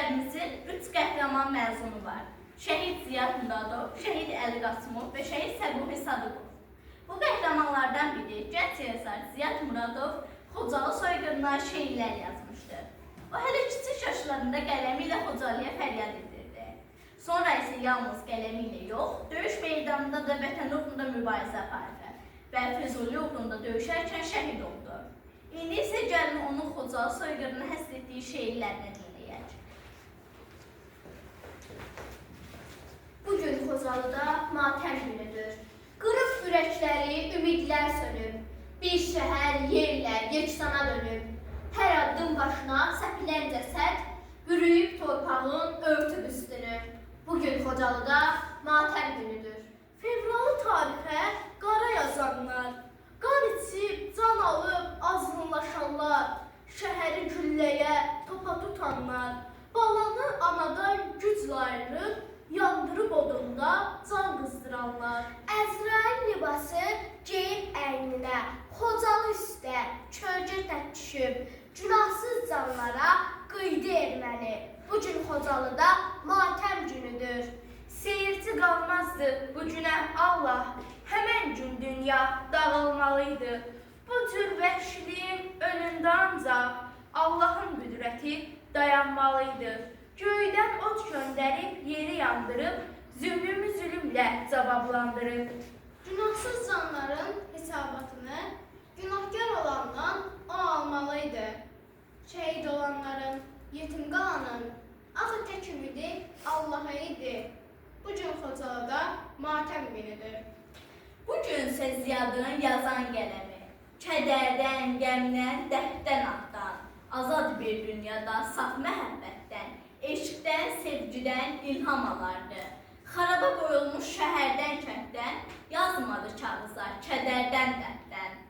şəhidlərimizin 3 qəhrəman məzunu var. Şəhid Ziyad Muradov, Şəhid Əli Qasımov və Şəhid Səbuhi Sadıqov. Bu qəhrəmanlardan biri gənc yazar Ziyad Muradov Xocalı soyqırına şeirlər yazmışdır. O hələ kiçik yaşlarında qələmi ilə Xocalıya fəryad edirdi. Sonra isə yalnız qələmi ilə yox, döyüş meydanında da vətən uğrunda mübarizə apardı və Füzuli uğrunda döyüşərkən şəhid oldu. İndi isə gəlin onun Xocalı soyqırına həsr etdiyi şeirlərini dinləyək. Bugün Xocalıda matəm günüdür. Qırıq ürəkləri, ümidlər sönüb. Bir şəhər, yerlər yeksana dönüb. Hər addım başına səpilən cəsəd, bürüyüb torpağın örtüb üstünü. Bugün Xocalıda matəm günüdür. Fevralı tarixə qara yazanlar, qan içib, can alıb, azğınlaşanlar, şəhəri gülləyə, topa tutanlar, balanı anadan güclə ayırıb, yandırıb odunda can qızdıranlar. Əzrail libası geyib əyninə, Xocalı üstə kölgə tək düşüb, günahsız canlara qıydı erməni. Bugün Xocalıda matəm günüdür. Seyirci qalmazdı bu günə Allah, həmən gün dünya dağılmalıydı. Bu cür vəhşiliyin önündə ancaq Allahın qüdrəti dayanmalıydı. Göydən od göndərib, yeri yandırıb, zülmümü zülümlə cavablandırıb. Günahsız canların hesabatını günahkar olandan o almalıydı. Şehit olanların, yetim qalanın, axı tək ümidi Allah'a idi. Bugün Xocalıda matəm günüdür. Bugün isə Ziyadın yazan qələmi, kədərdən, qəmdən, dərddən atdan, azad bir dünyada saf məhəbbətdən, eşqdən, sevgidən ilham alardı. Xaraba qoyulmuş şəhərdən, kənddən, yazmadı kağızlar kədərdən, dərddən.